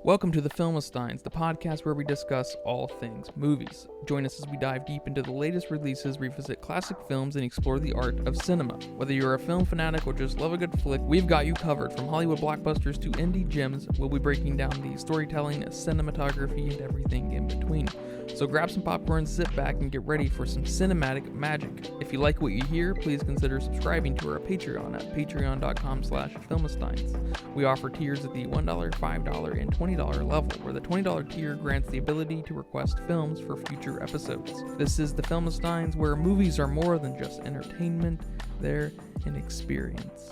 Welcome to the Filmistines, the podcast where we discuss all things movies. Join us as we dive deep into the latest releases, revisit classic films, and explore the art of cinema. Whether you're a film fanatic or just love a good flick, we've got you covered. From Hollywood blockbusters to indie gems, we'll be breaking down the storytelling, cinematography, and everything in between. So grab some popcorn, sit back, and get ready for some cinematic magic. If you like what you hear, please consider subscribing to our Patreon at patreon.com/filmistines. We offer tiers at the $1, $5, and $20 level, where the $20 tier grants the ability to request films for future episodes. This is the Filmistines, where movies are more than just entertainment, they're an experience.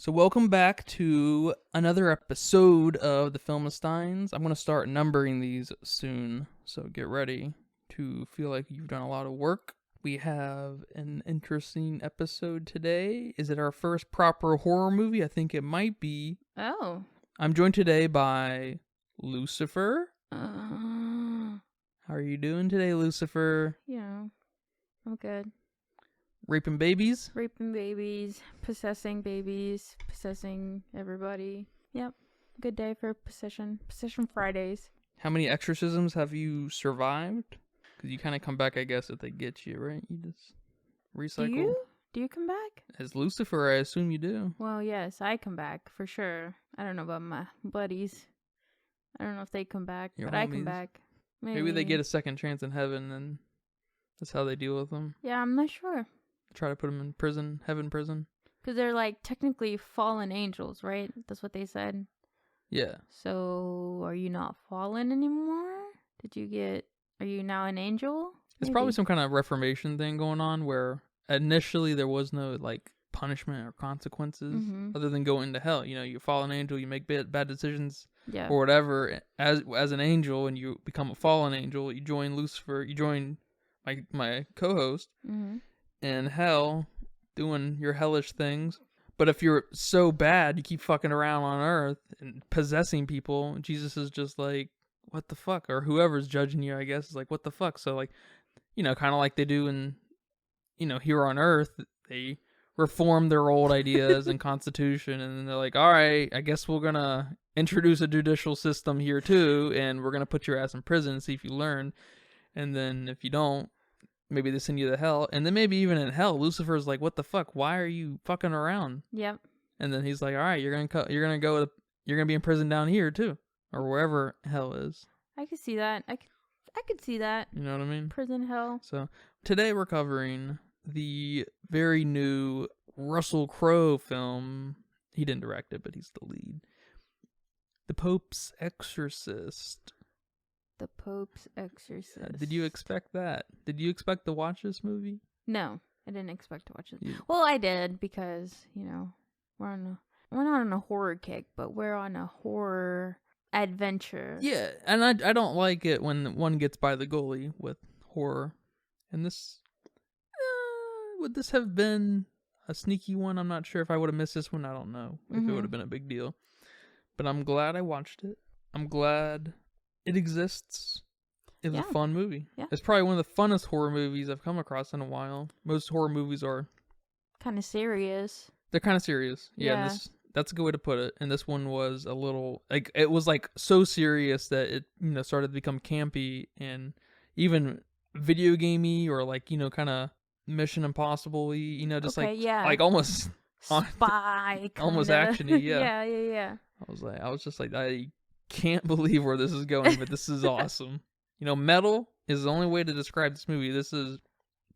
So welcome back to another episode of the Filmistines. I'm going to start numbering these soon, so get ready to feel like you've done a lot of work. We have an interesting episode today. Is it our first proper horror movie? I think it might be. Oh. I'm joined today by Lucifer. Uh, How are you doing today, Lucifer? yeah, I'm good. Raping babies? Raping babies, possessing everybody. Yep. Good day for possession. Possession Fridays. How many exorcisms have you survived? Because you kind of come back, I guess, if they get you, right? You just recycle. Do you come back? As Lucifer, I assume you do. Well, yes, I come back for sure. I don't know about my buddies. I don't know if they come back, Your but I homies. come back. Maybe they get a second chance in heaven, and that's how they deal with them. Yeah, I'm not sure. Try to put them in prison, heaven prison. Because they're like technically fallen angels, right? That's what they said. Yeah. So, are you not fallen anymore? Are you now an angel? It's probably some kind of reformation thing going on where initially there was no like punishment or consequences other than going to hell. You know, you fall an angel, you make bad decisions or whatever as an angel, and you become a fallen angel. You join Lucifer, you join my co-host in hell doing your hellish things. But if you're so bad, you keep fucking around on earth and possessing people, Jesus is just like, what the fuck? Or whoever's judging you, I guess, is like, what the fuck? So, like, you know, kind of like they do in, you know, here on earth, they reform their old ideas and constitution, and then they're like, all right, I guess we're gonna introduce a judicial system here too, and we're gonna put your ass in prison and see if you learn. And then if you don't, maybe they send you to hell. And then maybe even in hell, Lucifer's like, what the fuck? Why are you fucking around? Yep. And then he's like, all right, you're gonna be in prison down here too. Or wherever hell is. I could see that. I could see that. You know what I mean? Prison hell. So today we're covering the very new Russell Crowe film. He didn't direct it, but he's the lead. The Pope's Exorcist. The Pope's Exorcist. Did you expect that? Did you expect to watch this movie? No, I didn't expect to watch it. Yeah. Well, I did because, you know, we're not on a horror kick, but we're on a horror adventure. Yeah, and I don't like it when one gets by the goalie with horror. And this, would this have been a sneaky one? I'm not sure if I would have missed this one. I don't know if it would have been a big deal. But I'm glad I watched it. I'm glad it exists. It was a fun movie. Yeah. It's probably one of the funnest horror movies I've come across in a while. Most horror movies are kind of serious. They're kind of serious. Yeah. That's a good way to put it. And this one was a little, like, it was like so serious that it, you know, started to become campy and even video gamey, or like, you know, kind of Mission Impossible-y, you know, just like almost spy, almost actiony. Yeah. Yeah. I was just like, I can't believe where this is going, but this is awesome. You know, metal is the only way to describe this movie. This is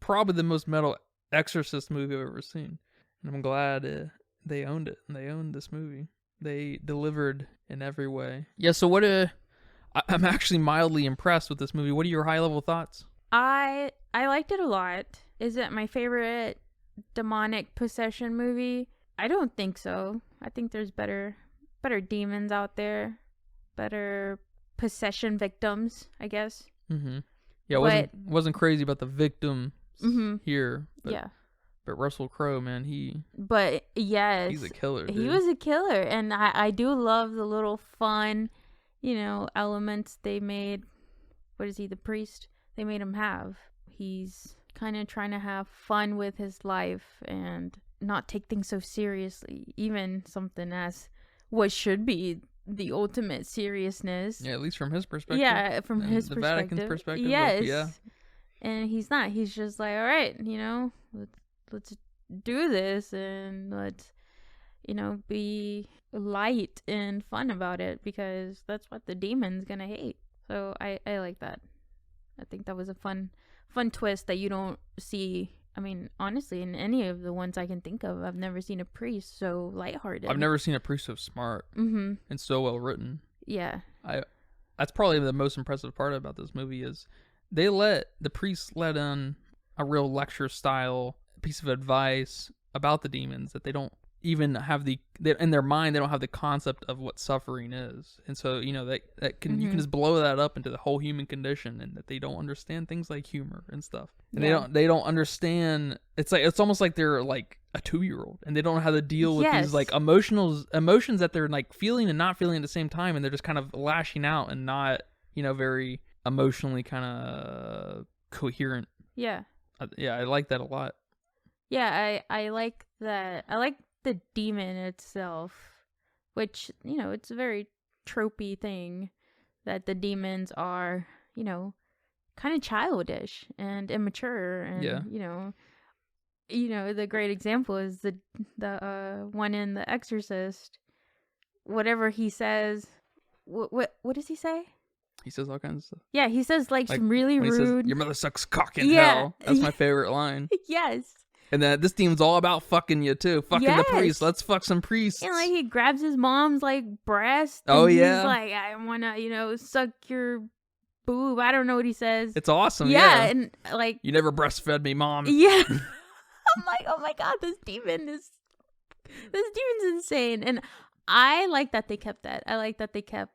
probably the most metal Exorcist movie I've ever seen. And I'm glad they owned it, and they owned this movie. They delivered in every way. Yeah, so I'm actually mildly impressed with this movie. What are your high-level thoughts? I liked it a lot. Is it my favorite demonic possession movie? I don't think so. I think there's better demons out there, better possession victims, I guess. Yeah, wasn't crazy about the victims here. But, yeah. But Russell Crowe, man, But yes, he's a killer. Dude. He was a killer, and I do love the little fun, you know, elements they made. What is he, the priest? They made him have. He's kind of trying to have fun with his life and not take things so seriously. Even something as what should be the ultimate seriousness. Yeah, at least from his perspective. Yeah, from his the perspective. Vatican's perspective. Yes. Yeah. And he's not. He's just like, all right, let's do this and let's, be light and fun about it, because that's what the demon's gonna hate. So I like that. I think that was a fun twist that you don't see. I mean, honestly, in any of the ones I can think of, I've never seen a priest so lighthearted. I've never seen a priest so smart and so well written. Yeah. That's probably the most impressive part about this movie is the priests let in a real lecture style piece of advice about the demons that they don't even have in their mind. They don't have the concept of what suffering is, and so you can just blow that up into the whole human condition, and that they don't understand things like humor and stuff, and they don't understand. It's almost like they're like a 2-year-old, and they don't know how to deal with these like emotions that they're like feeling and not feeling at the same time, and they're just kind of lashing out and not very emotionally kind of coherent. Yeah. I like that a lot. Yeah, I like that. I like the demon itself, which, it's a very tropey thing that the demons are, kind of childish and immature. And, the great example is the one in The Exorcist. Whatever he says, what does he say? He says all kinds of stuff. Yeah, he says like some really rude. He says, your mother sucks cock in hell. That's my favorite line. Yes. And then this demon's all about fucking you too. Fucking the priest. Let's fuck some priests. And like he grabs his mom's like breast. Oh yeah. He's like, I wanna, suck your boob. I don't know what he says. It's awesome. Yeah, and like you never breastfed me, mom. Yeah. I'm like, oh my god, this demon's insane. And I like that they kept that. I like that they kept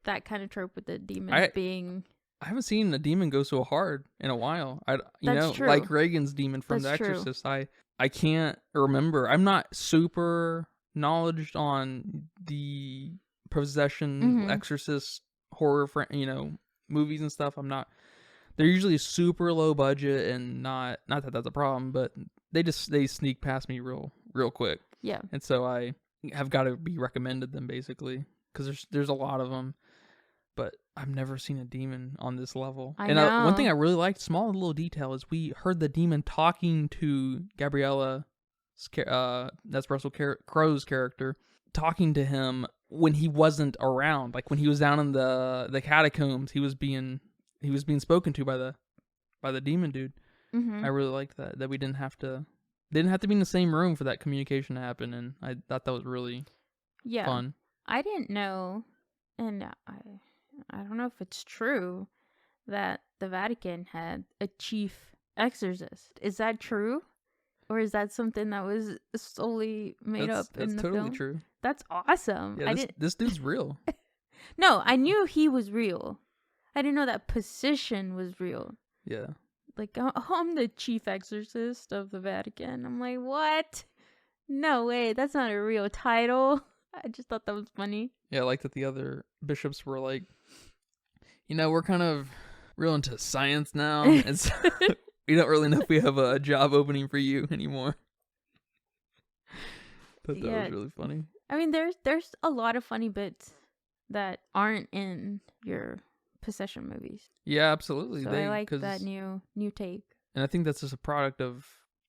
that kind of trope with the demons being. I haven't seen a demon go so hard in a while. True. Like Reagan's demon from The Exorcist. I can't remember. I'm not super knowledgeable on the possession, Exorcist horror, movies and stuff. I'm not. They're usually super low budget and not that that's a problem, but they sneak past me real quick. Yeah. And so I have got to be recommended them basically because there's a lot of them. But I've never seen a demon on this level. One thing I really liked, small little detail, is we heard the demon talking to Gabriella, that's Russell Crowe's character, talking to him when he wasn't around. Like when he was down in the catacombs, he was being spoken to by the demon dude. I really liked that we didn't have to be in the same room for that communication to happen, and I thought that was really fun. I didn't know, and I don't know if it's true that the Vatican had a chief exorcist. Is that true? Or is that something that was solely made up in the film? That's totally true. That's awesome. Yeah, this dude's real. No, I knew he was real. I didn't know that position was real. Yeah. Like, I'm the chief exorcist of the Vatican. I'm like, what? No way. That's not a real title. I just thought that was funny. Yeah, I like that the other bishops were like, we're kind of real into science now, and so we don't really know if we have a job opening for you anymore. But that was really funny. I mean, there's a lot of funny bits that aren't in your possession movies. Yeah, absolutely. So I like that new take. And I think that's just a product of,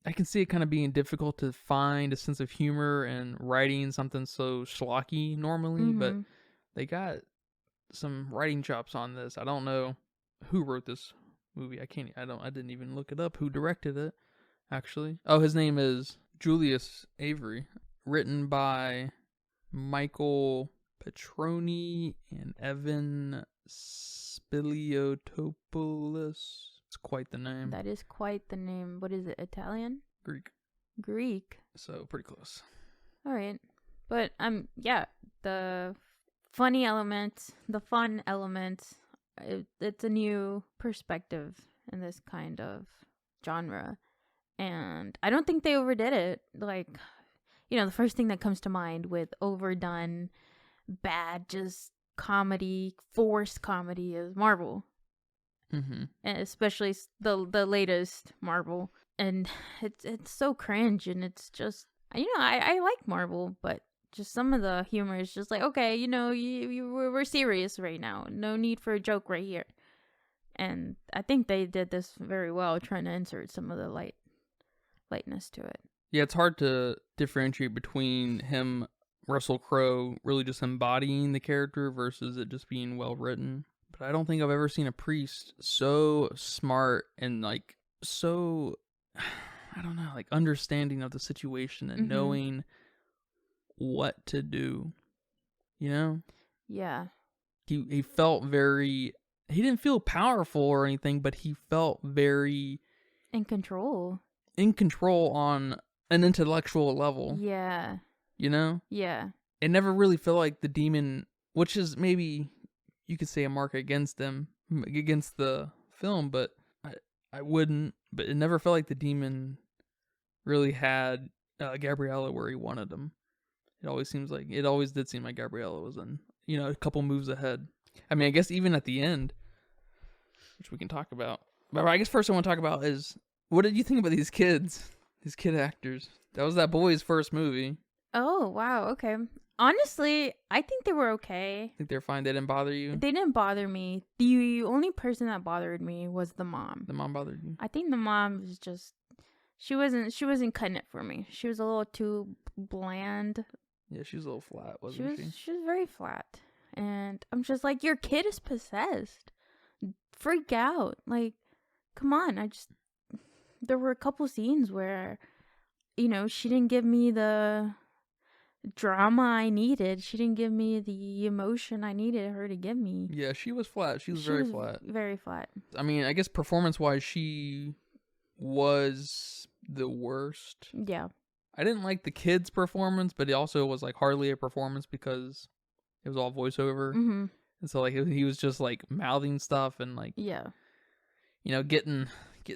I can see it kind of being difficult to find a sense of humor and writing something so schlocky normally, but they got some writing chops on this. I don't know who wrote this movie. I didn't even look it up who directed it, actually. Oh, his name is Julius Avery. Written by Michael Petroni and Evan Spiliotopoulos. It's quite the name. That is quite the name. What is it, Italian? Greek. So pretty close. All right. But the funny elements, the fun elements, it's a new perspective in this kind of genre. And I don't think they overdid it. Like, the first thing that comes to mind with overdone, bad, just comedy, forced comedy is Marvel. And especially the latest Marvel. And it's so cringe, and it's just, I like Marvel, but just some of the humor is just like, okay, we're serious right now. No need for a joke right here. And I think they did this very well, trying to insert some of the lightness to it. Yeah, it's hard to differentiate between him, Russell Crowe, really just embodying the character versus it just being well written. But I don't think I've ever seen a priest so smart and like so, I don't know, like understanding of the situation and knowing what to do. You know? Yeah. He felt very, he didn't feel powerful or anything, but he felt very in control on an intellectual level. Yeah. You know? Yeah. It never really felt like the demon, which is maybe you could say a mark against them, against the film, but I wouldn't. But it never felt like the demon really had Gabriella where he wanted him. It always did seem like Gabriella was a couple moves ahead. I mean, I guess even at the end, which we can talk about. But I guess first I want to talk about is, what did you think about these kids? These kid actors. That was that boy's first movie. Oh, wow. Okay. Honestly, I think they were okay. I think they're fine. They didn't bother you? They didn't bother me. The only person that bothered me was the mom. The mom bothered you? I think the mom was just, she wasn't cutting it for me. She was a little too bland. Yeah, she was a little flat, wasn't she? She was very flat. And I'm just like, your kid is possessed. Freak out. Like, come on. There were a couple scenes where, she didn't give me the drama I needed. She didn't give me the emotion I needed her to give me. Yeah, she was flat. She was very flat. Very flat. I mean, I guess performance-wise, she was the worst. Yeah. I didn't like the kid's performance, but it also was like hardly a performance because it was all voiceover. Mm-hmm. And so like he was just like mouthing stuff and like, yeah, getting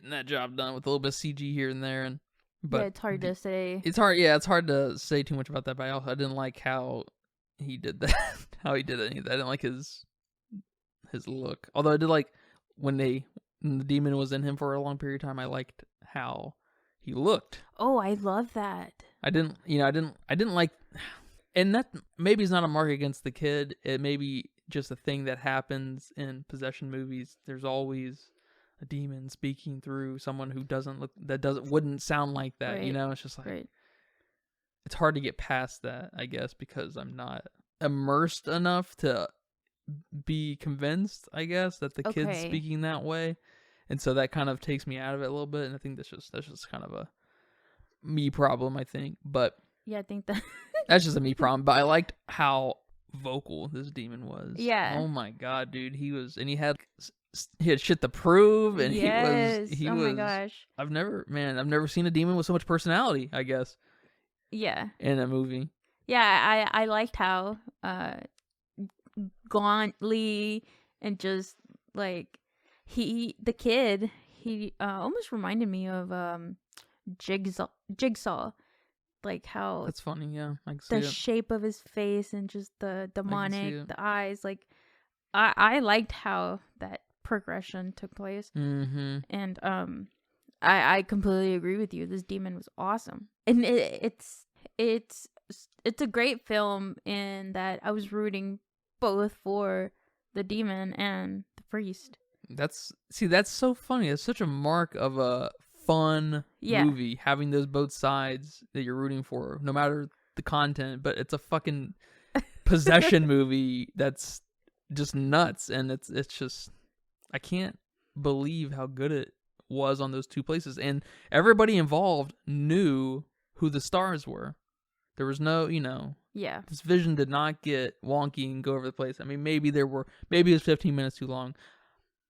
that job done with a little bit of CG here and there. But yeah, it's hard to say. It's hard to say too much about that. But I didn't like how he did that. How he did it. I didn't like his look. Although I did like when the demon was in him for a long period of time. I liked how he looked. Oh, I love that. I didn't like, and that maybe is not a mark against the kid. It may be just a thing that happens in possession movies. There's always a demon speaking through someone who wouldn't sound like that. Right. It's just like, it's hard to get past that, I guess, because I'm not immersed enough to be convinced, I guess, that the kid's speaking that way. And so that kind of takes me out of it a little bit. And I think that's just kind of a me problem, I think. But yeah, I think that that's just a me problem. But I liked how vocal this demon was. Yeah. Oh my God, dude. He had shit to prove, and he was. My gosh. I've never seen a demon with so much personality, I guess. Yeah. In a movie. Yeah, I liked how gauntly and just like the kid almost reminded me of Jigsaw. Like how that's funny. Yeah, I can see the it. shape of his face and just the demonic, the eyes. Like I liked how that progression took place. Mm-hmm. And I completely agree with you. This demon was awesome, and it's a great film in that I was rooting both for the demon and the priest. That's so funny. It's such a mark of a fun movie, having those both sides that you're rooting for, no matter the content. But it's a fucking possession movie that's just nuts, and it's just, I can't believe how good it was on those two places, and everybody involved knew who the stars were. There was no, this vision did not get wonky and go over the place. I mean, maybe it was 15 minutes too long.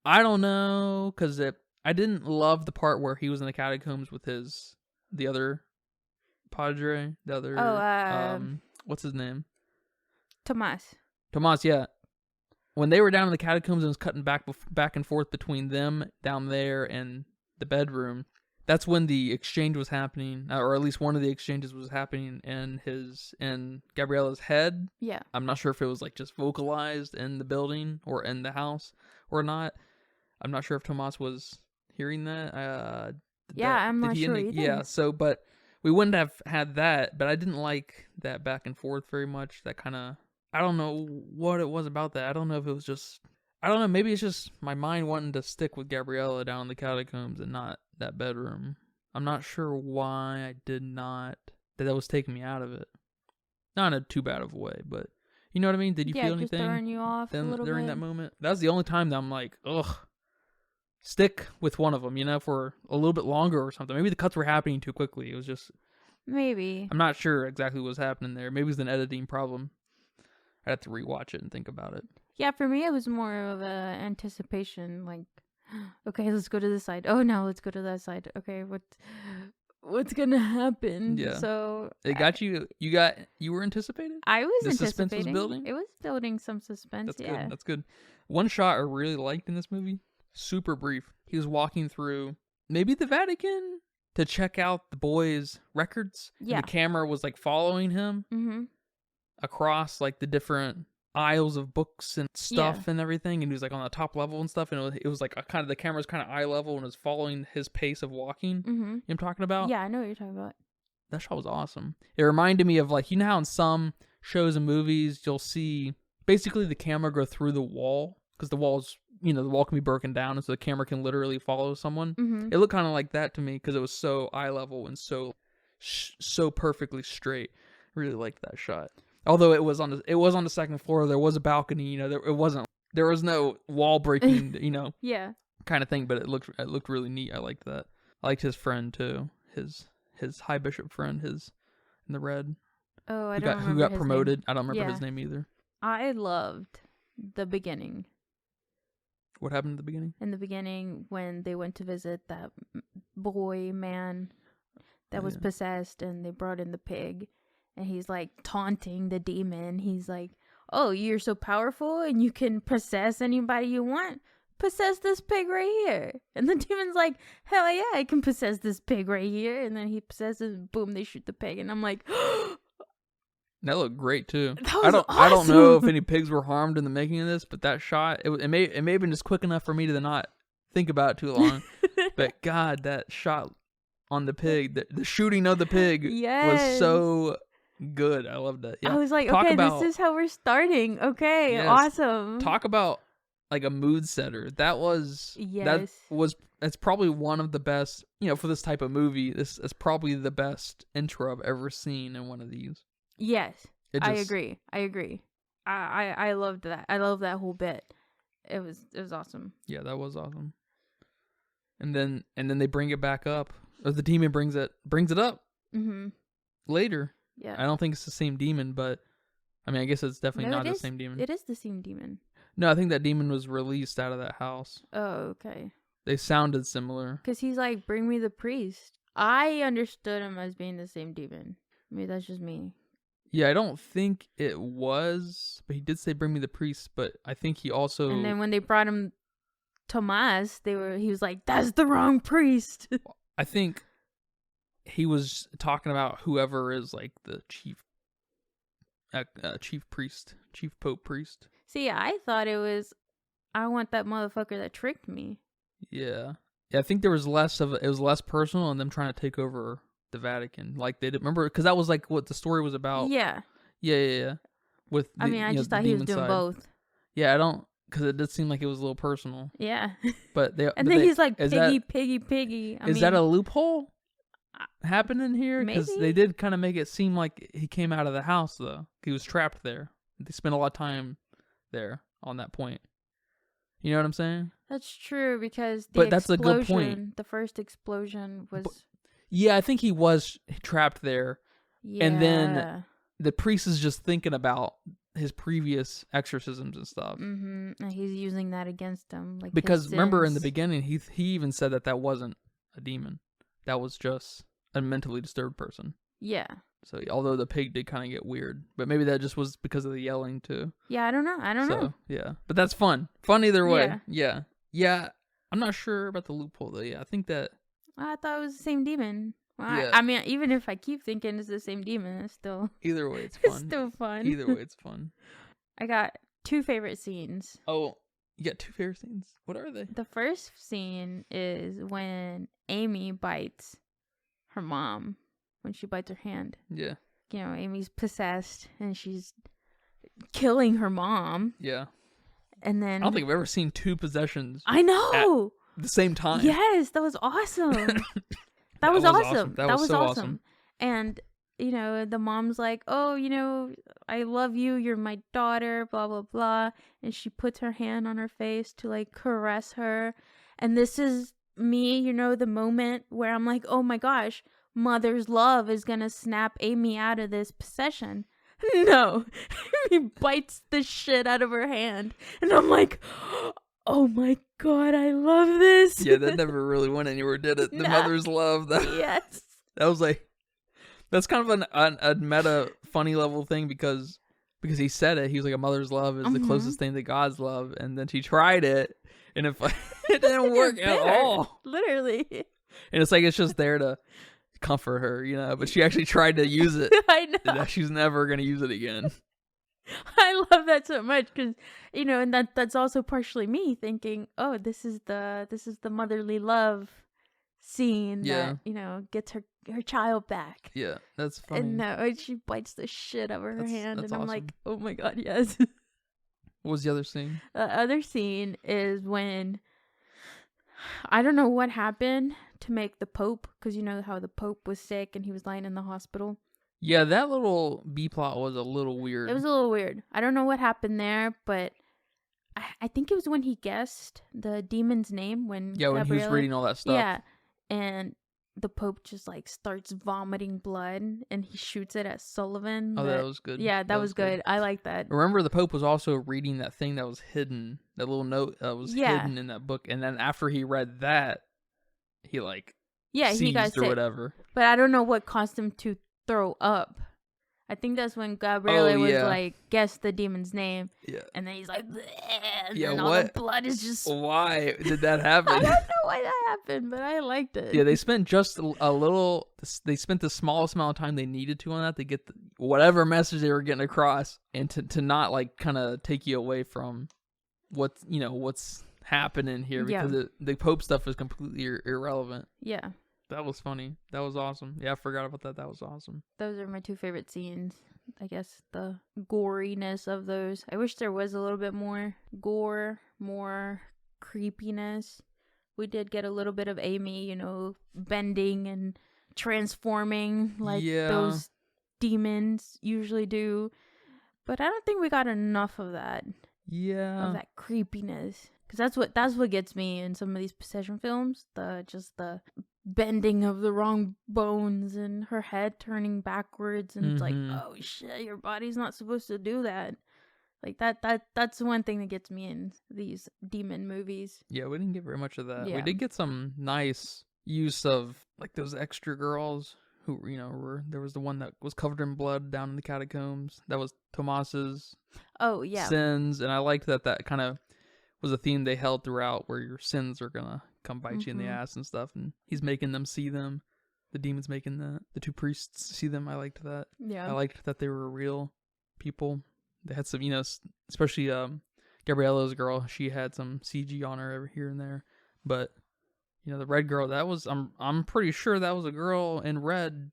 I don't know, because I didn't love the part where he was in the catacombs with the other padre, what's his name? Tomas, yeah. When they were down in the catacombs and was cutting back and forth between them down there and the bedroom, that's when the exchange was happening, or at least one of the exchanges was happening in Gabriella's head. Yeah. I'm not sure if it was like just vocalized in the building or in the house or not. I'm not sure if Tomas was hearing that. I'm not sure either. Yeah, so, but we wouldn't have had that, but I didn't like that back and forth very much. That kind of, I don't know what it was about that. I don't know if it was just, I don't know, maybe it's just my mind wanting to stick with Gabriella down in the catacombs and not that bedroom. I'm not sure why I did not, that was taking me out of it. Not in a too bad of a way, but you know what I mean? Did you feel anything throwing you off a little during bit? that moment? That was the only time that I'm like, ugh. Stick with one of them, for a little bit longer or something. Maybe the cuts were happening too quickly. It was just... Maybe. I'm not sure exactly what was happening there. Maybe it was an editing problem. I'd have to rewatch it and think about it. Yeah, for me, it was more of a anticipation. Like, okay, let's go to this side. Oh, no, let's go to that side. Okay, what's gonna happen? Yeah. So... It got you... You were anticipating? I was the anticipating. Suspense was building? It was building some suspense, Good. That's good. One shot I really liked in this movie... Super brief. He was walking through maybe the Vatican to check out the boys' records. Yeah. And the camera was like following him across like the different aisles of books and stuff and everything. And he was like on the top level and stuff. And it was like the camera's kind of eye level and was following his pace of walking. You know what I'm talking about? Yeah, I know what you're talking about. That shot was awesome. It reminded me of like, you know how in some shows and movies you'll see basically the camera go through the wall because the wall's the wall can be broken down and so the camera can literally follow someone. It looked kind of like that to me because it was so eye level and so perfectly straight. I really liked that shot. Although it was on the second floor, there was a balcony. There was no wall breaking. Yeah. Kind of thing. But it looked really neat. I liked that. I liked his friend too. His high bishop friend. His in the red. Oh, I don't remember who got his promoted. name. I don't remember his name either. I loved the beginning. What happened at the beginning? In the beginning, when they went to visit that man that was possessed, and they brought in the pig, and he's like taunting the demon. He's like, "Oh, you're so powerful, and you can possess anybody you want. Possess this pig right here." And the demon's like, "Hell yeah, I can possess this pig right here." And then he possesses, boom, they shoot the pig, and I'm like, that looked great too. I don't know if any pigs were harmed in the making of this, but that shot it may have been just quick enough for me to not think about it too long. But God, that shot on the pig, the shooting of the pig was so good. I loved it. Yeah. I was like, this is how we're starting. Okay, yes. Awesome. Talk about like a mood setter. That's probably one of the best. For this type of movie, this is probably the best intro I've ever seen in one of these. Yes, I agree. I loved that. I love that whole bit. It was awesome. Yeah, that was awesome. And then they bring it back up, or the demon brings it up later. Yeah, I don't think it's the same demon, but I mean, I guess it's definitely not the same demon. It is the same demon. No, I think that demon was released out of that house. Oh, okay. They sounded similar. Because he's like, "Bring me the priest." I understood him as being the same demon. Maybe that's just me. Yeah, I don't think it was, but he did say bring me the priest, but I think he also... And then when they brought him Tomas, he was like, that's the wrong priest. I think he was talking about whoever is like the chief priest, chief pope priest. See, I thought it was, I want that motherfucker that tricked me. Yeah. Yeah, I think it was less personal and them trying to take over the Vatican, like they did. Remember, because that was like what the story was about. Yeah. With I just thought he was doing both. Yeah, I don't, because it did seem like it was a little personal. Yeah. But he's like piggy. Is that a loophole happening here? Because they did kind of make it seem like he came out of the house though. He was trapped there. They spent a lot of time there on that point. You know what I'm saying? That's true, because that's a good point. The first explosion was... Yeah, I think he was trapped there. Yeah. And then the priest is just thinking about his previous exorcisms and stuff. Mm-hmm. And he's using that against him. Like, because remember in the beginning, he even said that wasn't a demon. That was just a mentally disturbed person. Yeah. So although the pig did kind of get weird, but maybe that just was because of the yelling too. Yeah, I don't know. Yeah, but that's fun. Fun either way. Yeah. I'm not sure about the loophole though. Yeah, I think that... I thought it was the same demon. Well, yeah. I mean, even if I keep thinking it's the same demon, it's still... Either way, it's fun. It's still fun. Either way, it's fun. I got 2 favorite scenes. Oh, you got 2 favorite scenes? What are they? The first scene is when Amy bites her mom when she bites her hand. Yeah. You know, Amy's possessed and she's killing her mom. Yeah. And then I don't think I've ever seen 2 possessions. I know. At the same time. Yes, that was awesome. That was awesome. That was so awesome. And, you know, the mom's like, oh, you know, I love you. You're my daughter, blah, blah, blah. And she puts her hand on her face to, like, caress her. And this is me, you know, the moment where I'm like, oh my gosh, mother's love is going to snap Amy out of this possession. No. He bites the shit out of her hand. And I'm like, oh my God, I love this. Yeah, that never really went anywhere, did it? The mother's love. Yes. That was like, that's kind of a meta funny level thing because he said it. He was like, a mother's love is the closest thing to God's love. And then she tried it. And it didn't work at all. Literally. And it's like, it's just there to comfort her, you know, but she actually tried to use it. I know. And she's never going to use it again. I love that so much because, you know, and that's also partially me thinking, oh, this is the motherly love scene that, you know, gets her child back. Yeah, that's funny. And no, she bites the shit out of her hand, and I'm awesome. like, oh my God, yes. What was the other scene? The other scene is when, I don't know what happened to make the Pope, because you know how the Pope was sick and he was lying in the hospital. Yeah, that little B plot was a little weird. It was a little weird. I don't know what happened there, but I think it was when he guessed the demon's name when he was reading all that stuff. Yeah, and the Pope just like starts vomiting blood and he shoots it at Sullivan. Oh, that was good. Yeah, that was good. I like that. Remember, the Pope was also reading that thing that was hidden, that little note that was hidden in that book, and then after he read that, he like he got sick or whatever. But I don't know what caused him to throw up. I think that's when Gabriele was like, guess the demon's name. Yeah. And then he's like, and then all the blood is just... Why did that happen? I don't know why that happened, but I liked it. Yeah, they spent just a little... They spent the smallest amount of time they needed to on that to get whatever message they were getting across, and to not like kind of take you away from what's happening here, because the Pope stuff is completely irrelevant. Yeah. That was funny. That was awesome. Yeah, I forgot about that. That was awesome. Those are my 2 favorite scenes. I guess the goriness of those. I wish there was a little bit more gore, more creepiness. We did get a little bit of Amy, you know, bending and transforming like those demons usually do. But I don't think we got enough of that. Yeah. Of that creepiness. Because that's what gets me in some of these possession films. The bending of the wrong bones and her head turning backwards, and it's like, oh shit, your body's not supposed to do that. Like that's one thing that gets me in these demon movies. Yeah, we didn't get very much of that. We did get some nice use of like those extra girls who, you know, there was the one that was covered in blood down in the catacombs. That was Tomas's sins, and I liked that kind of was a theme they held throughout, where your sins are gonna come bite you in the ass and stuff, and he's making them see them. The demon's making the 2 priests see them. I liked that. Yeah, I liked that they were real people. They had some, you know, especially Gabriella's girl. She had some CG on her every here and there, but you know, the red girl, that was I'm pretty sure that was a girl in red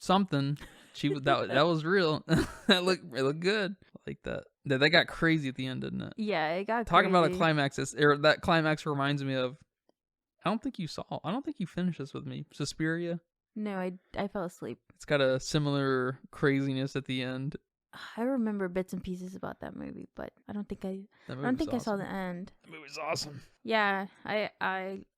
something. She was that was real. It looked good. I like that. That got crazy at the end, didn't it? Yeah, it got Talking crazy. about a climax, that climax reminds me of, I don't think you finished this with me, Suspiria. No, I fell asleep. It's got a similar craziness at the end. I remember bits and pieces about that movie, but I don't think I saw the end. The movie's awesome. Yeah, I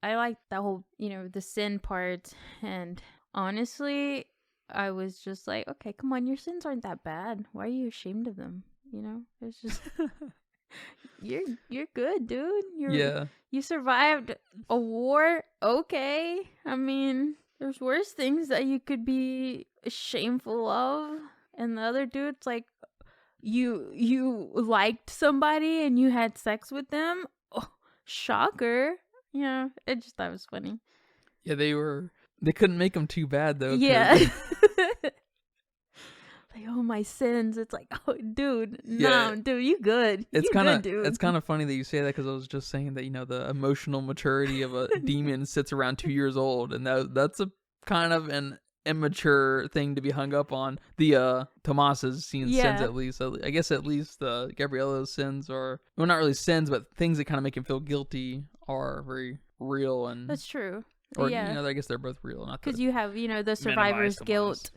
like that whole, you know, the sin part, and honestly, I was just like, okay, come on, your sins aren't that bad. Why are you ashamed of them? You know, it's just you're good, dude. You survived a war. Okay, I mean, there's worse things that you could be shameful of. And the other dude's like, you liked somebody and you had sex with them. Oh, shocker. Yeah, I just thought it was funny. Yeah, they couldn't make them too bad though. Yeah. Like, oh, my sins. It's like, oh, dude, no, dude, you good. It's kind of funny that you say that, because I was just saying that, you know, the emotional maturity of a demon sits around 2 years old, and that's a kind of an immature thing to be hung up on. The Tomas's sins, at least. I guess at least Gabriella's sins are, well, not really sins, but things that kind of make him feel guilty are very real. And that's true. Or I guess they're both real, not because you have the survivor's guilt,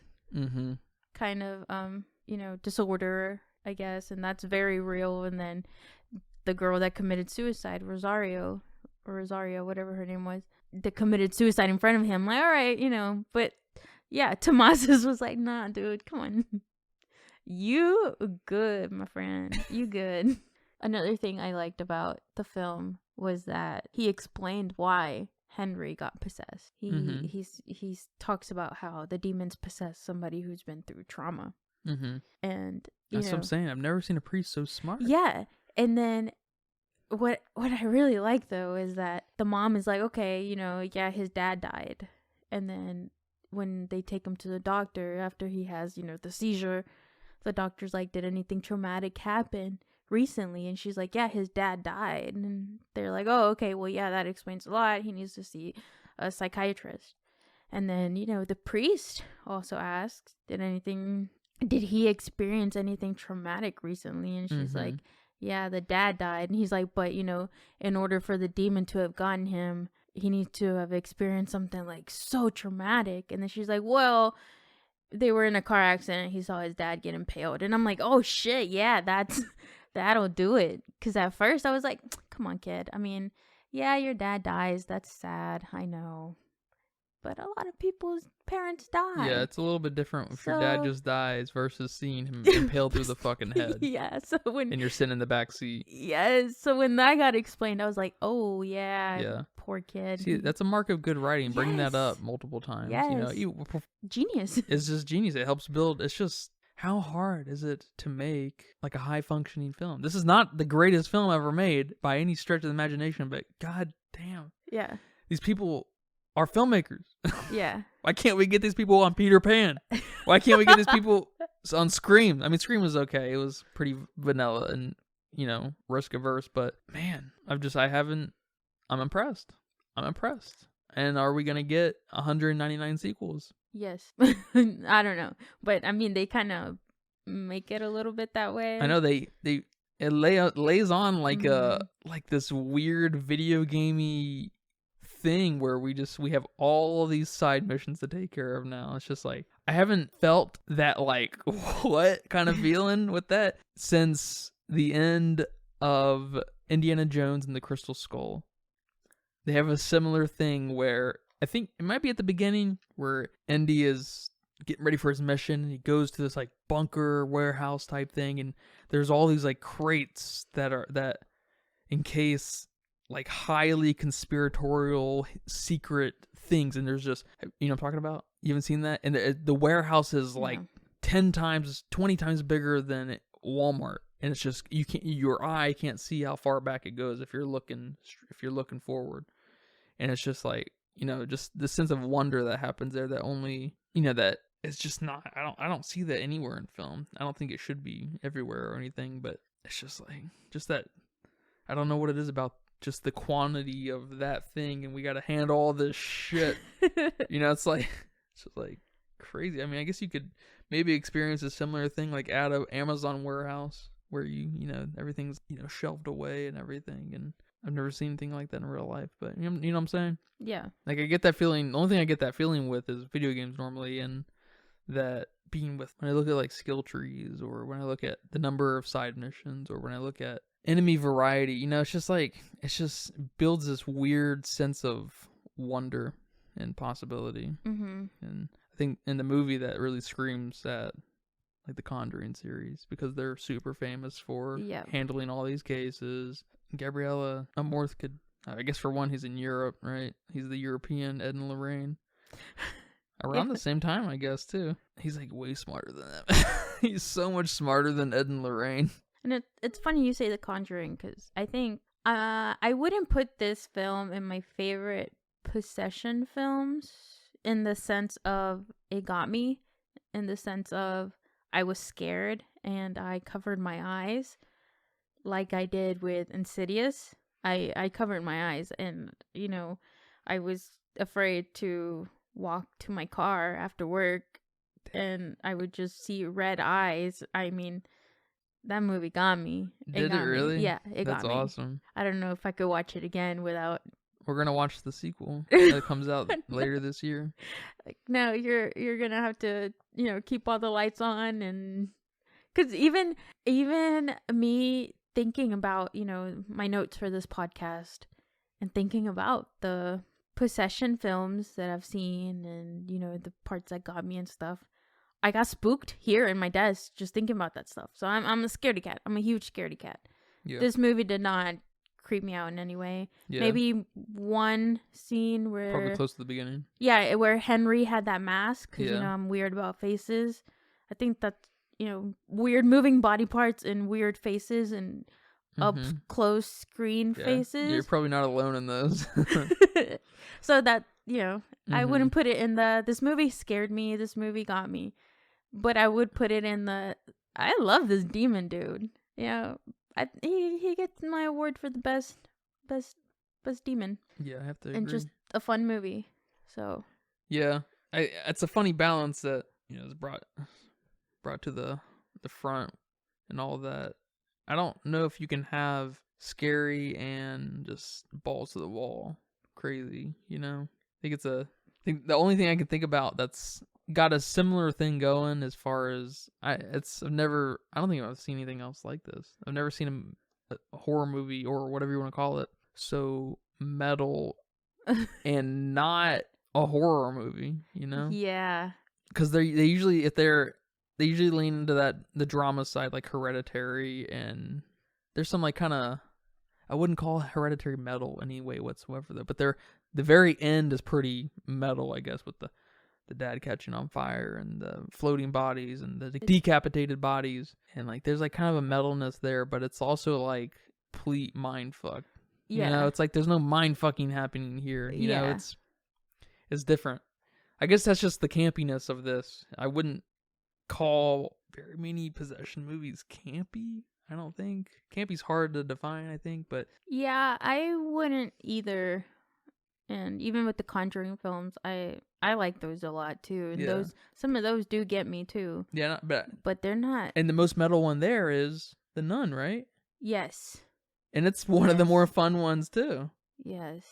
kind of disorder, I guess, and that's very real. And then the girl that committed suicide, Rosario, whatever her name was, that committed suicide in front of him. Like, all right, but yeah, Tomas's was like, nah, dude, come on, you good, my friend, you good. Another thing I liked about the film was that he explained why Henry got possessed. He talks about how the demons possess somebody who's been through trauma. And that's what I'm saying. I've never seen a priest so smart. Yeah. And then what I really like though is that the mom is like, okay, his dad died. And then when they take him to the doctor after he has, the seizure, the doctor's like, did anything traumatic happen recently? And she's like, yeah, his dad died. And they're like, oh, okay, well, yeah, that explains a lot. He needs to see a psychiatrist. And then the priest also asks, did he experience anything traumatic recently? And she's like, yeah, the dad died. And he's like, but in order for the demon to have gotten him, he needs to have experienced something like so traumatic. And then she's like, well, they were in a car accident. He saw his dad get impaled. And I'm like, oh shit, yeah, that'll do it. Because at first I was like, come on, kid. I mean, yeah, your dad dies. That's sad. I know. But a lot of people's parents die. Yeah, it's a little bit different if your dad just dies versus seeing him impaled through the fucking head. Yeah, and you're sitting in the back seat. Yes, so when that got explained, I was like, oh, yeah. Poor kid. See, that's a mark of good writing, bringing that up multiple times. Yes. Genius. It's just genius. It helps build. It's just, how hard is it to make like a high-functioning film? This is not the greatest film ever made by any stretch of the imagination, but god damn. Yeah. These people are filmmakers. Yeah. Why can't we get these people on Peter Pan? Why can't we get these people on Scream? I mean, Scream was okay. It was pretty vanilla and, risk averse, but man, I'm impressed. And are we going to get 199 sequels? Yes. I don't know. But I mean, they kind of make it a little bit that way. I know it lays on like like this weird video gamey thing where we have all of these side missions to take care of now. It's just like, I haven't felt that like what kind of feeling with that since the end of Indiana Jones and the Crystal Skull. They have a similar thing where I think it might be at the beginning where Indy is getting ready for his mission and he goes to this like bunker warehouse type thing, and there's all these like crates that encase like highly conspiratorial secret things, and there's just, what I'm talking about? You haven't seen that? And the warehouse is like 10 times, 20 times bigger than Walmart, and it's just, your eye can't see how far back it goes if you're looking forward. And it's just like, just the sense of wonder that happens there that only, that it's just not, I don't see that anywhere in film. I don't think it should be everywhere or anything, but it's just like, just that, I don't know what it is about just the quantity of that thing, and we got to handle all this shit. It's just like crazy. I mean, I guess you could maybe experience a similar thing like at an Amazon warehouse where everything's shelved away and everything, and I've never seen anything like that in real life, but you know what I'm saying? Yeah. Like, I get that feeling. The only thing I get that feeling with is video games normally, and that being with, when I look at like skill trees, or when I look at the number of side missions, or when I look at enemy variety, it's just like, it just builds this weird sense of wonder and possibility. And I think in the movie that really screams at like the Conjuring series, because they're super famous for handling all these cases. Gabriella Amorth could, I guess for one, he's in Europe, right? He's the European Ed and Lorraine. Around the same time, I guess, too. He's like way smarter than them. He's so much smarter than Ed and Lorraine. And it's funny you say The Conjuring, because I think I wouldn't put this film in my favorite possession films, in the sense of it got me, in the sense of I was scared and I covered my eyes like I did with Insidious. I covered my eyes, and I was afraid to walk to my car after work and I would just see red eyes. I mean, that movie got me. Did it really? Yeah, it got me. That's awesome. I don't know if I could watch it again without. We're gonna watch the sequel that comes out later this year. Like, no, you're gonna have to, keep all the lights on, and because even me thinking about, my notes for this podcast and thinking about the possession films that I've seen and, the parts that got me and stuff, I got spooked here in my desk just thinking about that stuff. So I'm a scaredy cat. I'm a huge scaredy cat. Yeah. This movie did not creep me out in any way. Yeah. Maybe one scene where... Probably close to the beginning. Yeah, where Henry had that mask. Because, I'm weird about faces. I think that's, weird moving body parts and weird faces and up close screen faces. You're probably not alone in those. So that, I wouldn't put it in this movie scared me, this movie got me. But I would put it in I love this demon dude. He gets my award for the best demon. Yeah, I have to agree. And just a fun movie. So. Yeah, it's a funny balance that, is brought to the front and all that. I don't know if you can have scary and just balls to the wall crazy, I think the only thing I can think about that's got a similar thing going as far as I don't think I've seen anything else like this. I've never seen a horror movie or whatever you want to call it so metal and not a horror movie, Yeah. Because they usually lean into the drama side, like Hereditary, and there's some like kind of, I wouldn't call Hereditary metal any way whatsoever though, but the very end is pretty metal, I guess, with the dad catching on fire and the floating bodies and the decapitated bodies, and like there's like kind of a metalness there, but it's also like complete mind fuck. Yeah, it's like there's no mind fucking happening here. You know, it's different. I guess that's just the campiness of this. I wouldn't call very many possession movies campy. I don't think campy's hard to define. I think, but yeah, I wouldn't either. And even with the Conjuring films, I like those a lot too. And some of those do get me too. Yeah, not bad. But they're not. And the most metal one there is The Nun, right? Yes. And it's one of the more fun ones too. Yes.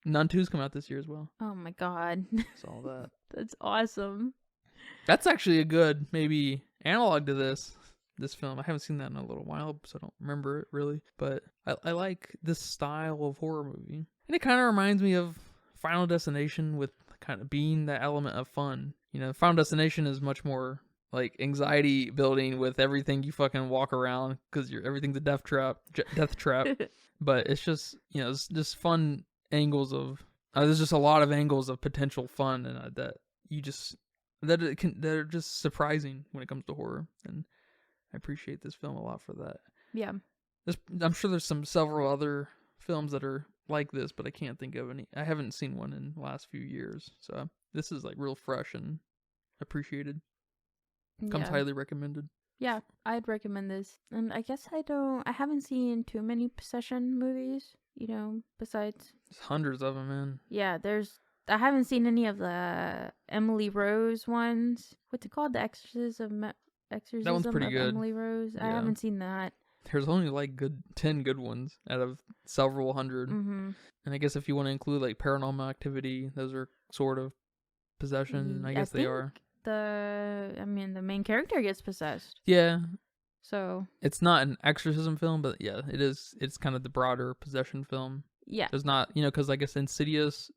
Nun 2's come out this year as well. Oh my god. Saw that. That's awesome. That's actually a good maybe analog to this film. I haven't seen that in a little while, so I don't remember it really. But I like this style of horror movie. And it kind of reminds me of Final Destination with kind of being that element of fun. You know, Final Destination is much more like anxiety building with everything you fucking walk around because everything's a death trap. But it's just, it's just fun angles of, there's just a lot of angles of potential fun and that are just surprising when it comes to horror. And I appreciate this film a lot for that. Yeah. I'm sure there's several other films that are like this, but I can't think of any. I haven't seen one in the last few years, so this is like real fresh and appreciated. Comes highly recommended. Yeah, I'd recommend this. And I guess I haven't seen too many possession movies, besides. There's hundreds of them, man. Yeah, I haven't seen any of the Emily Rose ones. What's it called? The Exorcism that one's pretty of good. Emily Rose. Yeah. I haven't seen that. There's only like 10 good ones out of several hundred. Mm-hmm. And I guess if you want to include like Paranormal Activity, those are sort of possession. I guess they are. The main character gets possessed. Yeah. So. It's not an exorcism film, but yeah, it is. It's kind of the broader possession film. Yeah. There's not, because I guess Insidious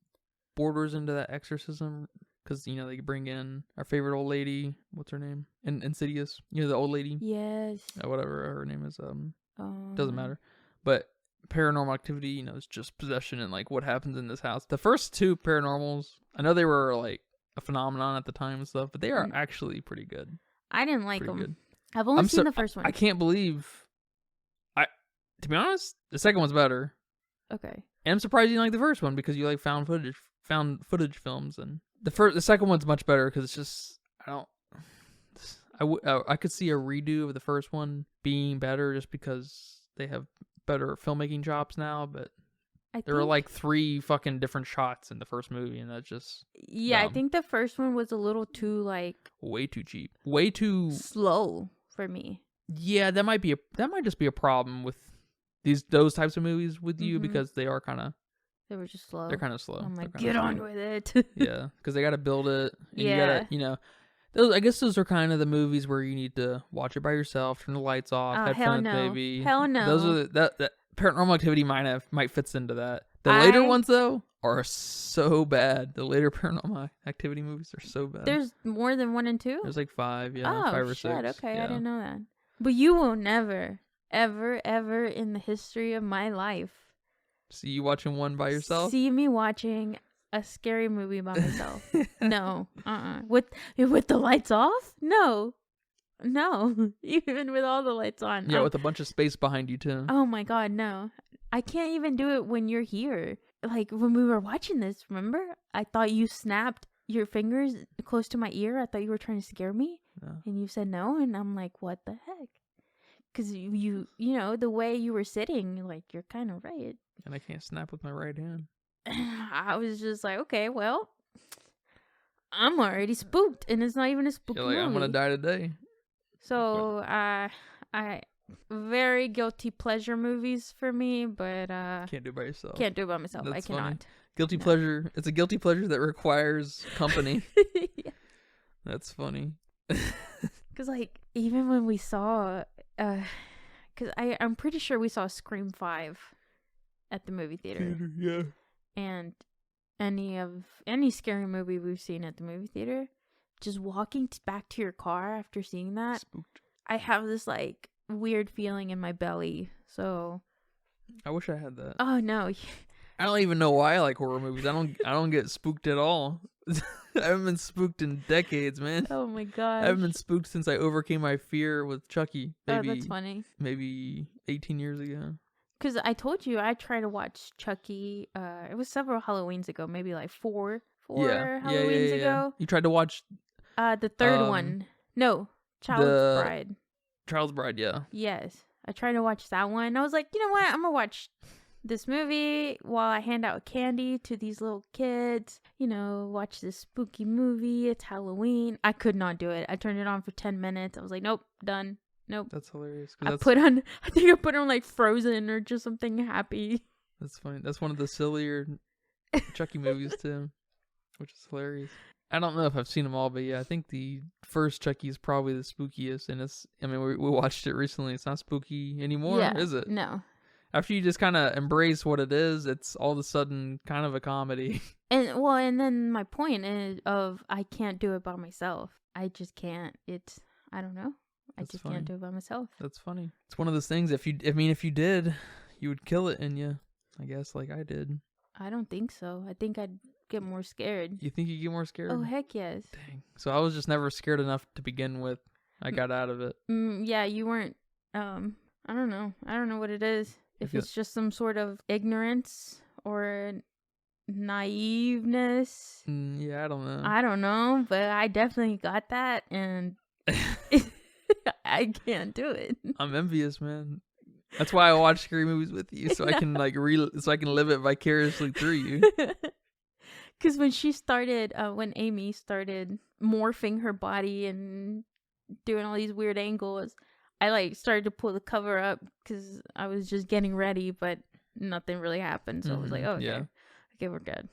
borders into that exorcism. Because, they bring in our favorite old lady. What's her name? Insidious. The old lady? Yes. Whatever her name is. Doesn't matter. But Paranormal Activity, is just possession and, like, what happens in this house. The first two Paranormals, I know they were, like, a phenomenon at the time and stuff, but they are actually pretty good. I didn't like them. Good. I've only seen the first one. I can't believe... To be honest, the second one's better. Okay. And I'm surprised you like the first one because you like found footage films, and the second one's much better because it's just I could see a redo of the first one being better just because they have better filmmaking chops now, but There were like 3 fucking different shots in the first movie, and that's just dumb. I think the first one was a little too like way too cheap, way too slow for me. Yeah, that might just be a problem with those types of movies with you, because they are kind of. They were just slow. They're kind of slow. I'm like, get on with it. Yeah, because they got to build it. And you gotta, I guess those are kind of the movies where you need to watch it by yourself, turn the lights off, headphones, maybe. Hell no. Those are that Paranormal Activity might fits into that. The later ones though are so bad. The later Paranormal Activity movies are so bad. There's more than 1 and 2. There's like 5, 5 or 6. Okay, yeah. I didn't know that. But you will never, ever, ever in the history of my life see you watching one by yourself. See me watching a scary movie by myself. No. With the lights off? No. Even with all the lights on. Yeah, with a bunch of space behind you too. Oh my god, no. I can't even do it when you're here. Like when we were watching this, remember? I thought you snapped your fingers close to my ear. I thought you were trying to scare me. No. And you said no, and I'm like, what the heck? Because you the way you were sitting, like, you're kind of right. And I can't snap with my right hand. I was just like, okay, well, I'm already spooked, and it's not even a spooky movie. I'm gonna die today. So, I very guilty pleasure movies for me, but can't do it by yourself. Can't do it by myself. That's I cannot. Funny. Guilty pleasure. It's a guilty pleasure that requires company. Yeah. That's funny. Because, like, even when we saw, because I'm pretty sure we saw Scream 5 at the movie theater. Yeah. And any scary movie we've seen at the movie theater, just walking back to your car after seeing that, spooked. I have this, like, weird feeling in my belly. So I wish I had that. Oh no. I don't even know why I like horror movies. I don't get spooked at all. I haven't been spooked in decades, man. Oh my god. I haven't been spooked since I overcame my fear with Chucky. Maybe, that's funny. Maybe 18 years ago. Because I told you I tried to watch Chucky. It was several Halloweens ago, maybe like four Halloweens ago. You tried to watch the third one. No, Child's Bride. Child's Bride, yeah. Yes, I tried to watch that one. I was like, you know what? I'm gonna watch this movie while I hand out candy to these little kids. You know, watch this spooky movie. It's Halloween. I could not do it. I turned it on for 10 minutes. I was like, nope, done. Nope. That's hilarious. I think I put on like Frozen or just something happy. That's funny. That's one of the sillier Chucky movies too, which is hilarious. I don't know if I've seen them all, but yeah, I think the first Chucky is probably the spookiest. And we watched it recently. It's not spooky anymore, is it? No. After you just kind of embrace what it is, it's all of a sudden kind of a comedy. And then my point is I can't do it by myself. I just can't. I don't know. That's just funny. Can't do it by myself. That's funny. It's one of those things. If you did, you would kill it in you, I guess, like I did. I don't think so. I think I'd get more scared. You think you get more scared? Oh, heck yes. Dang. So I was just never scared enough to begin with. I got out of it. Yeah, you weren't. I don't know. I don't know what it is. If it's just some sort of ignorance or naiveness. Yeah, I don't know. I don't know, but I definitely got that, and I can't do it. I'm envious, man. That's why I watch scary movies with you, so I can so I can live it vicariously through you. Because when Amy started morphing her body and doing all these weird angles, I started to pull the cover up because I was just getting ready, but nothing really happened. So I was like, oh, okay. Yeah. Okay, we're good.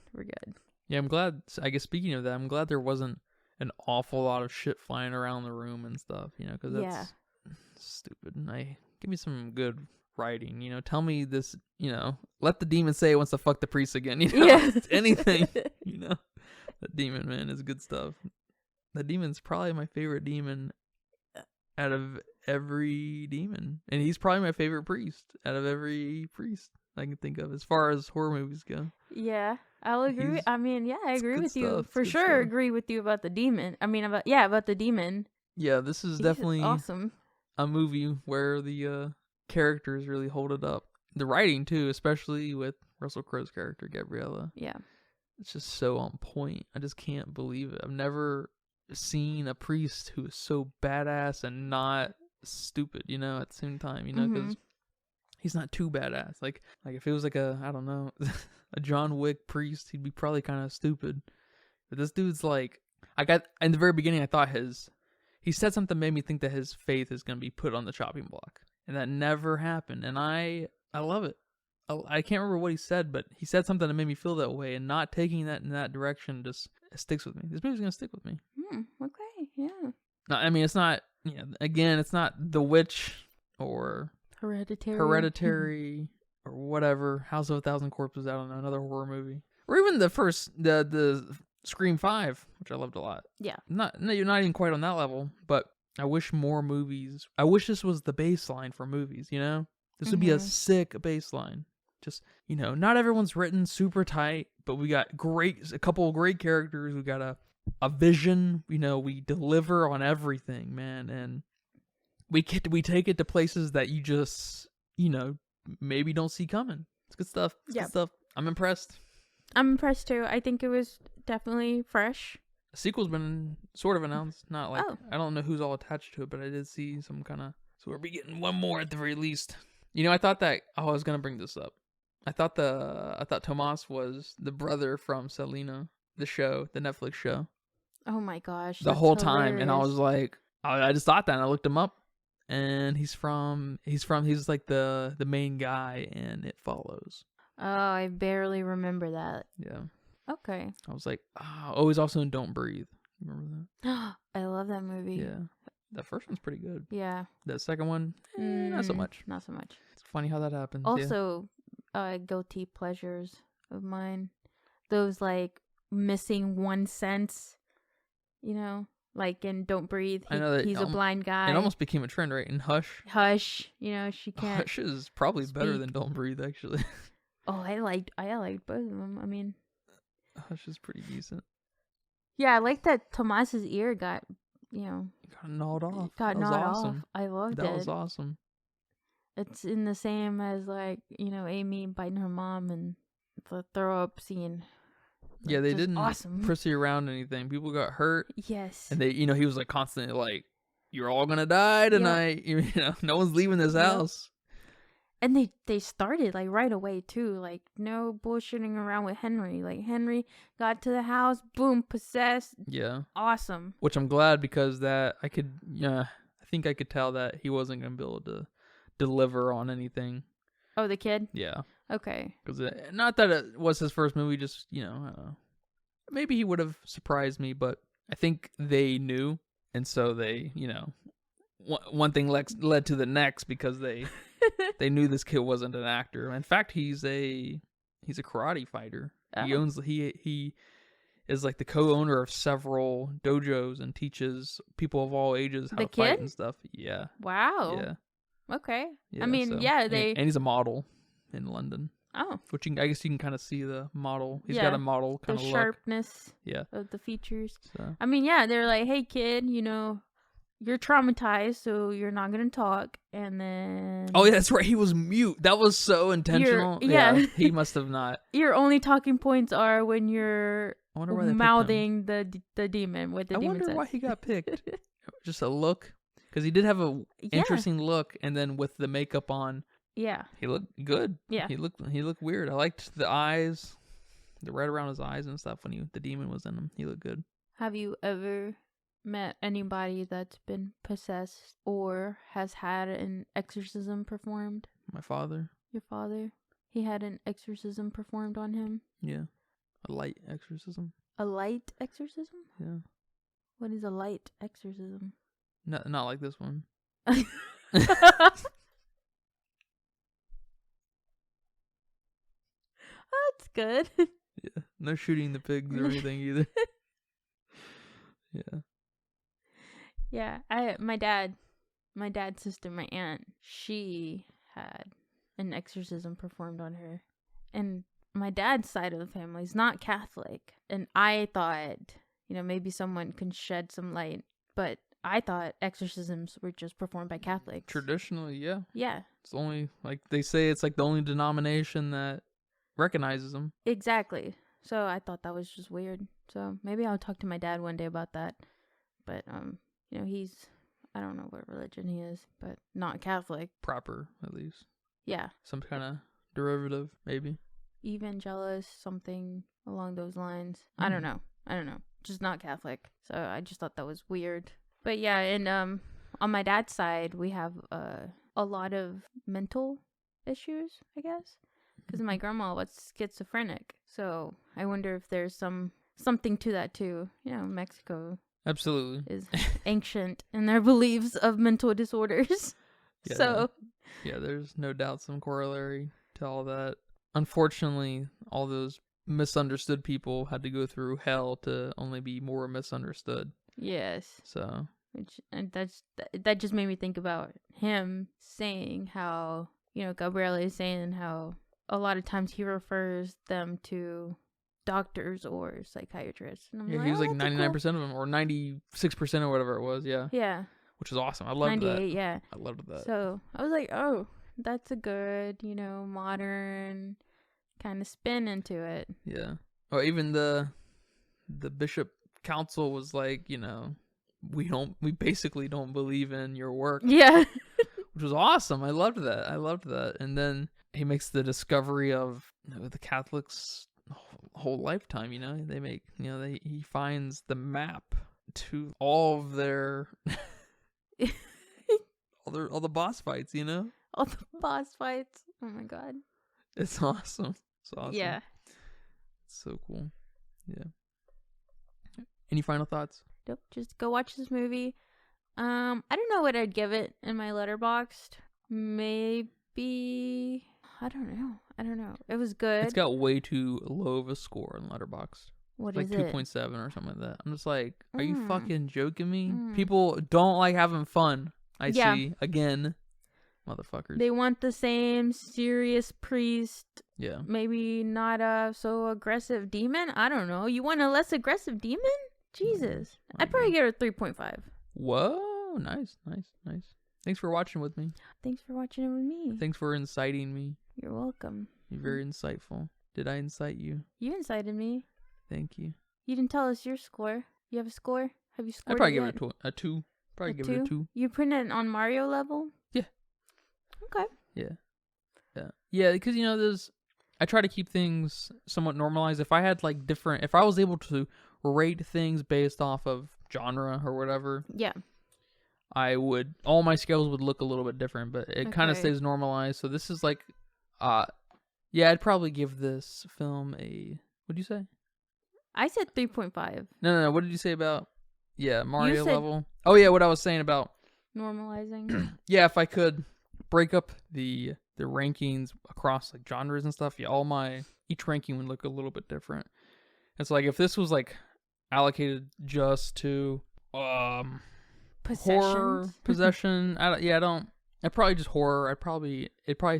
Yeah, I'm glad. I guess speaking of that, I'm glad there wasn't an awful lot of shit flying around the room and stuff, because that's stupid. Give me some good writing, tell me this, let the demon say it wants to fuck the priest again, anything, That demon, man, is good stuff. That demon's probably my favorite demon out of every demon, and he's probably my favorite priest out of every priest I can think of as far as horror movies go. Yeah, I'll agree. I agree with you for sure. Agree with you about the demon. About the demon. Yeah, this is definitely awesome. A movie where the characters really hold it up. The writing too, especially with Russell Crowe's character Gabriella. Yeah, it's just so on point. I just can't believe it. I've never seen a priest who is so badass and not stupid, at the same time, because he's not too badass. Like if it was like a, I don't know, a John Wick priest, he'd be probably kind of stupid. But this dude's like, I got in the very beginning, I thought he said something that made me think that his faith is gonna be put on the chopping block, and that never happened. And I love it. I can't remember what he said, but he said something that made me feel that way, and not taking that in that direction just sticks with me. This movie's gonna stick with me. Okay, yeah. No, I mean, it's not, again, it's not The Witch or Hereditary or whatever, House of a Thousand Corpses, I don't know, another horror movie. Or even the Scream 5, which I loved a lot. Yeah. You're not even quite on that level, but I wish more movies, I wish this was the baseline for movies, This would be a sick baseline. Just, not everyone's written super tight, but we got a couple of great characters. We got a vision, we deliver on everything, man. And we take it to places that you just, maybe don't see coming. It's good stuff. Good stuff. I'm impressed. I'm impressed too. I think it was definitely fresh. A sequel's been sort of announced. Not like, I don't know who's all attached to it, but I did see some kind of, so we'll be getting one more at the very least. I thought that, I was going to bring this up. I thought Tomas was the brother from Selena, the Netflix show. Oh my gosh. The whole time. And I was like, I just thought that, and I looked him up, and he's like the main guy in It Follows. Oh, I barely remember that. Yeah. Okay. I was like, he's also in Don't Breathe. You remember that? I love that movie. Yeah. The first one's pretty good. Yeah. The second one, not so much. Not so much. It's funny how that happens. Also, guilty pleasures of mine. Those like missing one sense, like in Don't Breathe. I know that he's a blind guy. It almost became a trend, right? In Hush. She can't. Hush is probably better than Don't Breathe, actually. Oh, I liked both of them. I mean, Hush is pretty decent. Yeah, I like that Tomas's ear got gnawed off. Got gnawed off. I loved it. That was awesome. It's in the same as like, Amy biting her mom and the throw up scene. Yeah, they didn't pussy around anything. People got hurt. Yes. And they, he was like constantly like, you're all gonna die tonight. Yep. No one's leaving this house. And they started like right away too. Like no bullshitting around with Henry. Like Henry got to the house, boom, possessed. Yeah. Awesome. Which I'm glad, because that I think I could tell that he wasn't gonna be able to deliver on anything. Oh, the kid? Yeah. Okay. Because not that it was his first movie, just I don't know. Maybe he would have surprised me, but I think they knew, and so they, one thing led to the next, because they knew this kid wasn't an actor. In fact, he's a karate fighter. Oh. He is like the co-owner of several dojos and teaches people of all ages how to fight and stuff. Yeah. Wow. Yeah. Okay. Yeah, I mean, and he's a model in London. Oh. Which I guess you can kind of see the model. He's got a model kind of look. The sharpness. Yeah. Of the features. So. I mean, they're like, hey kid, you're traumatized, so you're not gonna talk. And then oh yeah, that's right, he was mute. That was so intentional. Yeah. He must have not. Your only talking points are when you're mouthing the demon with the demon. I wonder why he got picked. Just a look, because he did have a interesting look, and then with the makeup on, he looked good. Yeah, he looked weird. I liked the eyes, the red around his eyes and stuff when the demon was in him. He looked good. Have you ever met anybody that's been possessed or has had an exorcism performed? My father. Your father? He had an exorcism performed on him? Yeah. A light exorcism. A light exorcism? Yeah. What is a light exorcism? Not like this one. That's good. Yeah. No shooting the pigs or anything either. Yeah. Yeah, my dad's sister, my aunt, she had an exorcism performed on her. And my dad's side of the family is not Catholic. And I thought, maybe someone can shed some light. But I thought exorcisms were just performed by Catholics. Traditionally, yeah. Yeah. It's only, like they say, it's like the only denomination that recognizes them. Exactly. So I thought that was just weird. So maybe I'll talk to my dad one day about that. But, I don't know what religion he is, but not Catholic. Proper, at least. Yeah. Some kind of derivative, maybe. Evangelist, something along those lines. I don't know. Just not Catholic. So I just thought that was weird. But yeah, and on my dad's side, we have a lot of mental issues, I guess. Because my grandma was schizophrenic. So I wonder if there's something to that too. You know, Mexico absolutely is ancient in their beliefs of mental disorders. Yeah, so yeah, there's no doubt some corollary to all that. Unfortunately, all those misunderstood people had to go through hell to only be more misunderstood. Yes. So that just made me think about him saying how, you know, Gabriele is saying how a lot of times he refers them to doctors or psychiatrists. And he was like 99% of them, or 96% or whatever it was. Yeah. Yeah. Which was awesome. I loved 98, that. Yeah. I loved that. So I was like, oh, that's a good, you know, modern kind of spin into it. Yeah. Or even the bishop council was like, you know, we basically don't believe in your work. Yeah. Which was awesome. I loved that. And then he makes the discovery of, you know, the Catholics' whole lifetime, you know. They make, you know, he finds the map to all of their all the boss fights, you know? All the boss fights. Oh my god. It's awesome. It's awesome. Yeah. It's so cool. Yeah. Any final thoughts? Nope. Just go watch this movie. I don't know what I'd give it in my Letterboxd. Maybe I don't know. It was good. It's got way too low of a score on Letterboxd. What it's is like 2.7 or something like that. I'm just like, are you fucking joking me? People don't like having fun. I see again, motherfuckers. They want the same serious priest. Yeah. Maybe not a so aggressive demon. I don't know. You want a less aggressive demon? Jesus. I'd probably give it a 3.5. Whoa, nice. Thanks for watching with me. Thanks for watching it with me. Thanks for inciting me. You're welcome. You're very insightful. Did I incite you? You incited me. Thank you. You didn't tell us your score. You have a score? Have you scored? I'd probably give it a 2. Probably give it a 2. You putting it on Mario level? Yeah. Okay. Yeah, because, you know, I try to keep things somewhat normalized. If I was able to rate things based off of genre or whatever. Yeah. All my scales would look a little bit different, but it kind of stays normalized. So this is like, I'd probably give this film what'd you say? I said 3.5. No. What did you say about, Mario level? Oh yeah, what I was saying about normalizing. Yeah, if I could break up the rankings across like genres and stuff, each ranking would look a little bit different. It's like if this was like allocated just to horror, possession. I'd probably just horror. It'd probably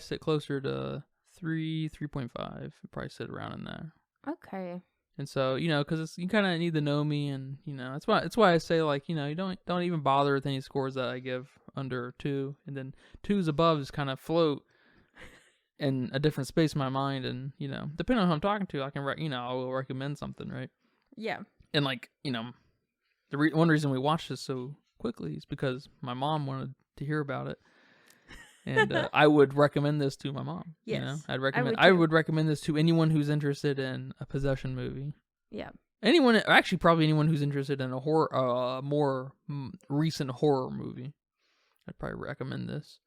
sit closer to 3.5. It'd probably sit around in there. Okay. And so, you know, because you kind of need to know me, and you know, that's why I say, like, you know, you don't even bother with any scores that I give under 2, and then 2's above just kind of float in a different space in my mind, and you know, depending on who I'm talking to, I can I will recommend something, right? Yeah. And like, you know, one reason we watched this so quickly is because my mom wanted to hear about it. And I would recommend this to my mom. Yes, you know? I would recommend this to anyone who's interested in a possession movie. Yeah. Probably anyone who's interested in a horror, more recent horror movie. I'd probably recommend this.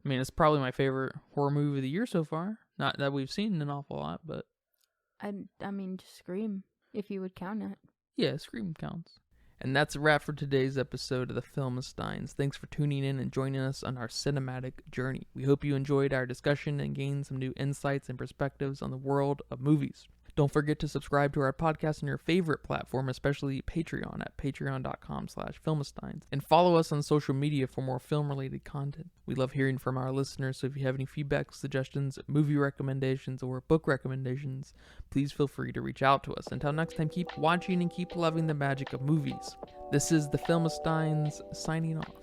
I mean, it's probably my favorite horror movie of the year so far. Not that we've seen an awful lot, but I mean, just Scream, if you would count it. Yeah, Scream counts. And that's a wrap for today's episode of the Filmistines. Thanks for tuning in and joining us on our cinematic journey. We hope you enjoyed our discussion and gained some new insights and perspectives on the world of movies. Don't forget to subscribe to our podcast on your favorite platform, especially Patreon at patreon.com/Filmistines. And follow us on social media for more film-related content. We love hearing from our listeners, so if you have any feedback, suggestions, movie recommendations, or book recommendations, please feel free to reach out to us. Until next time, keep watching and keep loving the magic of movies. This is the Filmistines signing off.